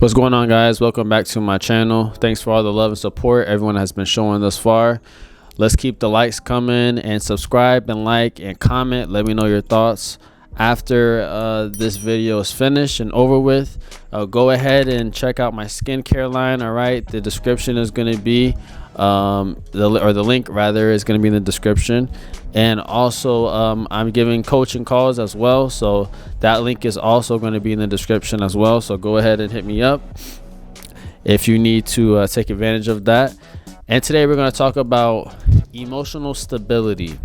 What's going on, guys? Welcome back to my channel. Thanks for all the love and support everyone has been showing thus far. Let's keep the likes coming, and subscribe and like and comment. Let me know your thoughts after this video is finished and over with. Go ahead and check out my skincare line. All right, the description is going to be the link rather is going to be in the description, and also I'm giving coaching calls as well, so that link is also going to be in the description as well. So go ahead and hit me up if you need to take advantage of that. And today we're going to talk about emotional stability.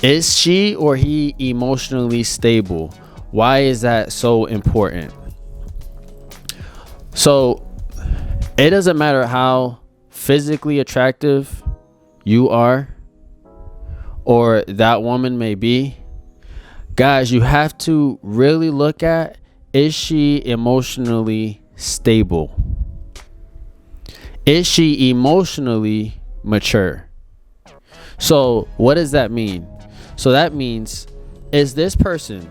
Is she or he emotionally stable? Why is that so important? So it doesn't matter how physically attractive you are or that woman may be. Guys, you have to really look at, is she emotionally stable? Is she emotionally mature? So what does that mean? So that means, is this person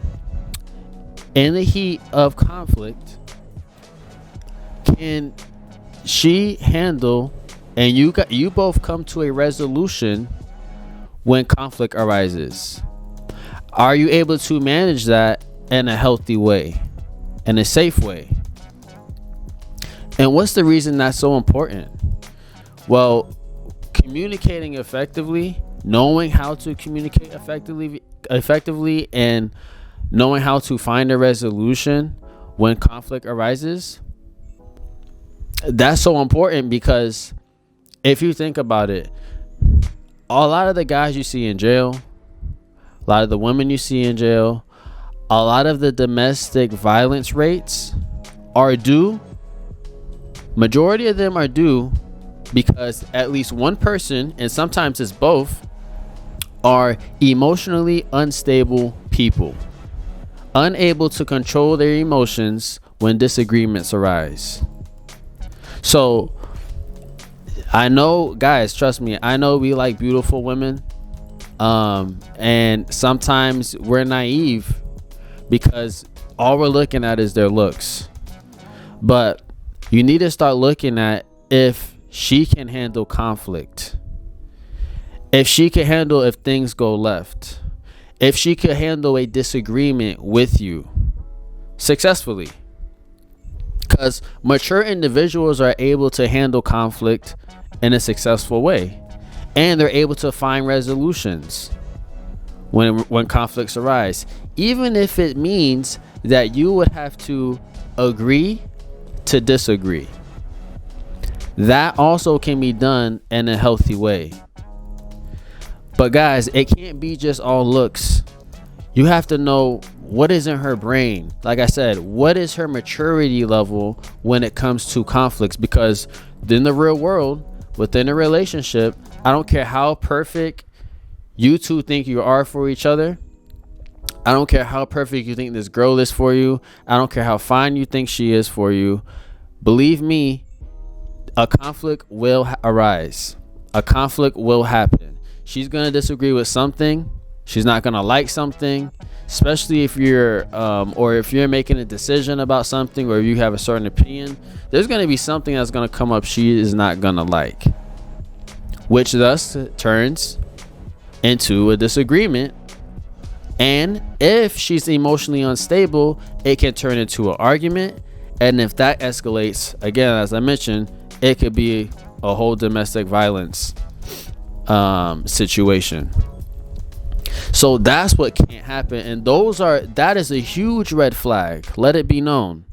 in the heat of conflict, can she handle, and you both come to a resolution when conflict arises? Are you able to manage that in a healthy way, in a safe way? And what's the reason that's so important? Well, communicating effectively, knowing how to communicate effectively, and knowing how to find a resolution when conflict arises, that's so important. Because if you think about it, a lot of the guys you see in jail, a lot of the women you see in jail, a lot of the domestic violence rates are due, majority of them are due because at least one person, and sometimes it's both, are emotionally unstable people, unable to control their emotions when disagreements arise. So I know, guys, trust me, I know we like beautiful women, and sometimes we're naive because all we're looking at is their looks. But you need to start looking at if she can handle conflict, if she can handle if things go left, if she could handle a disagreement with you successfully. Because mature individuals are able to handle conflict in a successful way, and they're able to find resolutions when conflicts arise, even if it means that you would have to agree to disagree. That also can be done in a healthy way. But guys, it can't be just all looks. You have to know what is in her brain. Like I said, what is her maturity level when it comes to conflicts? Because in the real world, within a relationship, I don't care how perfect you two think you are for each other. I don't care how perfect you think this girl is for you. I don't care how fine you think she is for you. Believe me, a conflict will arise. A conflict will happen. She's going to disagree with something. She's not going to like something, especially if you're or if you're making a decision about something, or you have a certain opinion. There's going to be something that's going to come up she is not going to like, which thus turns into a disagreement. And if she's emotionally unstable, it can turn into an argument. And if that escalates, again, as I mentioned, it could be a whole domestic violence situation. So that's what can't happen. And that is a huge red flag. Let it be known.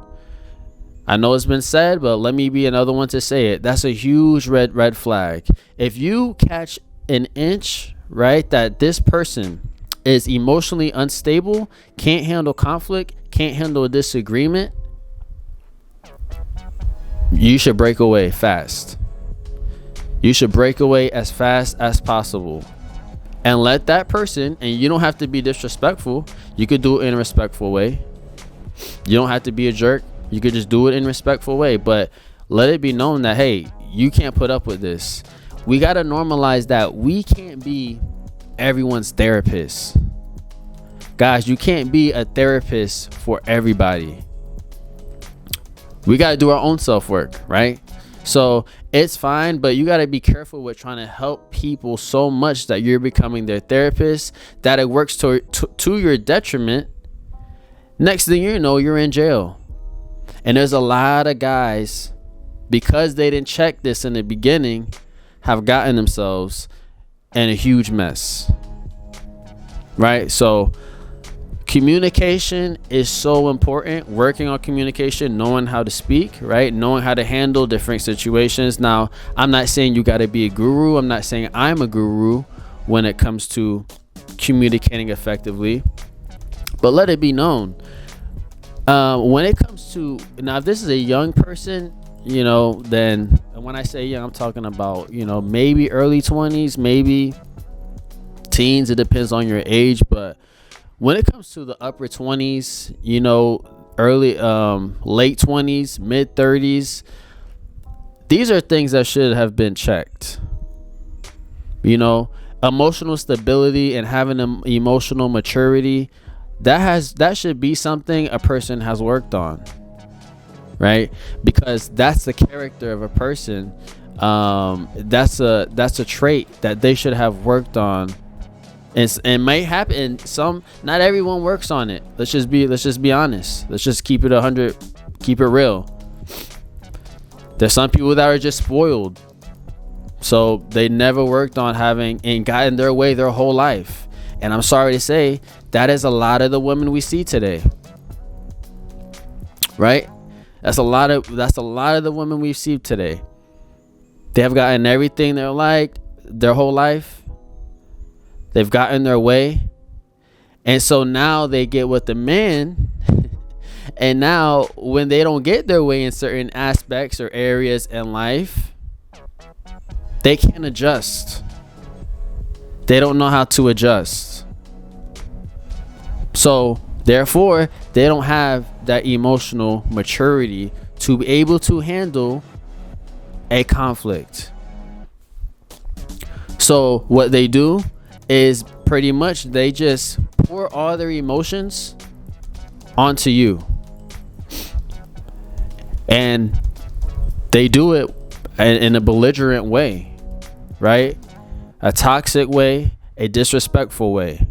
I know it's been said, but let me be another one to say it. That's a huge red flag. If you catch an inch, right, that this person is emotionally unstable, can't handle conflict, can't handle a disagreement, you should break away fast. You should break away as fast as possible and let that person, and you don't have to be disrespectful. You could do it in a respectful way. You don't have to be a jerk. You could just do it in a respectful way, but let it be known that, hey, you can't put up with this. We got to normalize that we can't be everyone's therapist. Guys, you can't be a therapist for everybody. We got to do our own self-work, right? So it's fine, but you got to be careful with trying to help people so much that you're becoming their therapist, that it works to your detriment. Next thing you know, you're in jail. And there's a lot of guys, because they didn't check this in the beginning, have gotten themselves in a huge mess, right? So communication is so important. Working on communication, knowing how to speak, right? Knowing how to handle different situations. Now, I'm not saying you got to be a guru. I'm not saying I'm a guru when it comes to communicating effectively, but let it be known. When it comes to, now, if this is a young person, you know, then when I say young, I'm talking about, you know, maybe early 20s, maybe teens. It depends on your age. But when it comes to the upper 20s, you know, early, late 20s, mid 30s, these are things that should have been checked. You know, emotional stability and having an emotional maturity, that should be something a person has worked on, right? Because that's the character of a person. That's a trait that they should have worked on. It might happen. Not everyone works on it. Let's just be honest. Let's just keep it 100, keep it real. There's some people that are just spoiled, so they never worked on having and got in their way their whole life. And I'm sorry to say, that is a lot of the women we see today, right? That's a lot of the women we see today. They have gotten everything they're like their whole life. They've gotten their way, and so now they get with the man. And now when they don't get their way in certain aspects or areas in life, they can't adjust. They don't know how to adjust. So therefore, they don't have that emotional maturity to be able to handle a conflict. So what they do is pretty much they just pour all their emotions onto you. And they do it in a belligerent way, right? A toxic way, a disrespectful way.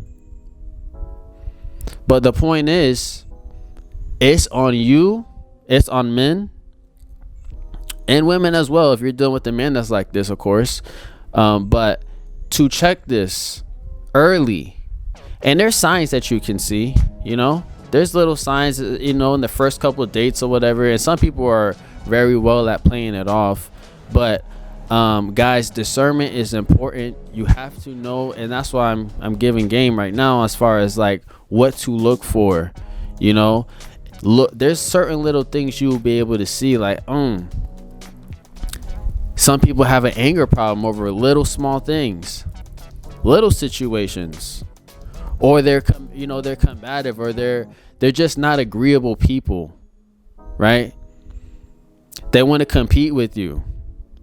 But the point is, it's on you, it's on men and women as well, if you're dealing with a man that's like this, of course. But to check this early. And there's signs that you can see, you know. There's little signs, you know, in the first couple of dates or whatever. And some people are very well at playing it off. But guys, discernment is important. You have to know, and that's why I'm giving game right now as far as like what to look for. You know, look, there's certain little things you'll be able to see, like some people have an anger problem over little small things, little situations, or they're combative, or they're just not agreeable people, right? They want to compete with you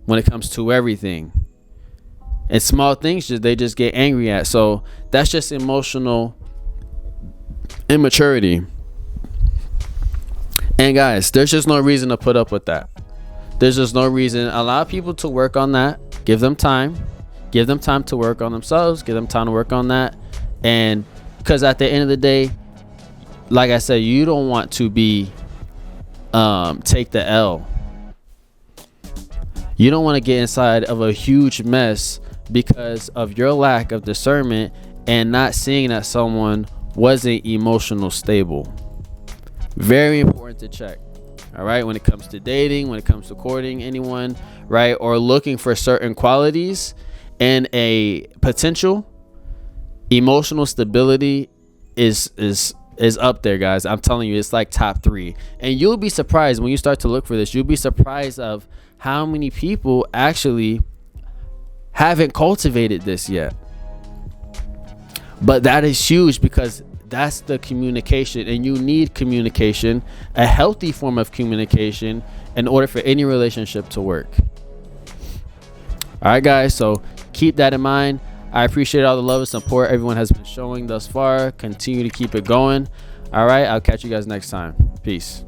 when it comes to everything, and small things they just get angry at. So that's just emotional immaturity. And guys, there's just no reason to put up with that. There's just no reason. Allow people to work on that. Give them time to work on themselves. Give them time to work on that. And because at the end of the day, like I said, you don't want to be take the L. You don't want to get inside of a huge mess because of your lack of discernment and not seeing that someone wasn't emotional stable. Very important to check. All right, when it comes to dating, when it comes to courting anyone, right, or looking for certain qualities and a potential, emotional stability is up there, guys. I'm telling you, it's like top 3. And you'll be surprised when you start to look for this. You'll be surprised of how many people actually haven't cultivated this yet. But that is huge, because that's the communication, and you need communication, a healthy form of communication, in order for any relationship to work. All right, guys, so keep that in mind. I appreciate all the love and support everyone has been showing thus far. Continue to keep it going. All right, I'll catch you guys next time. Peace.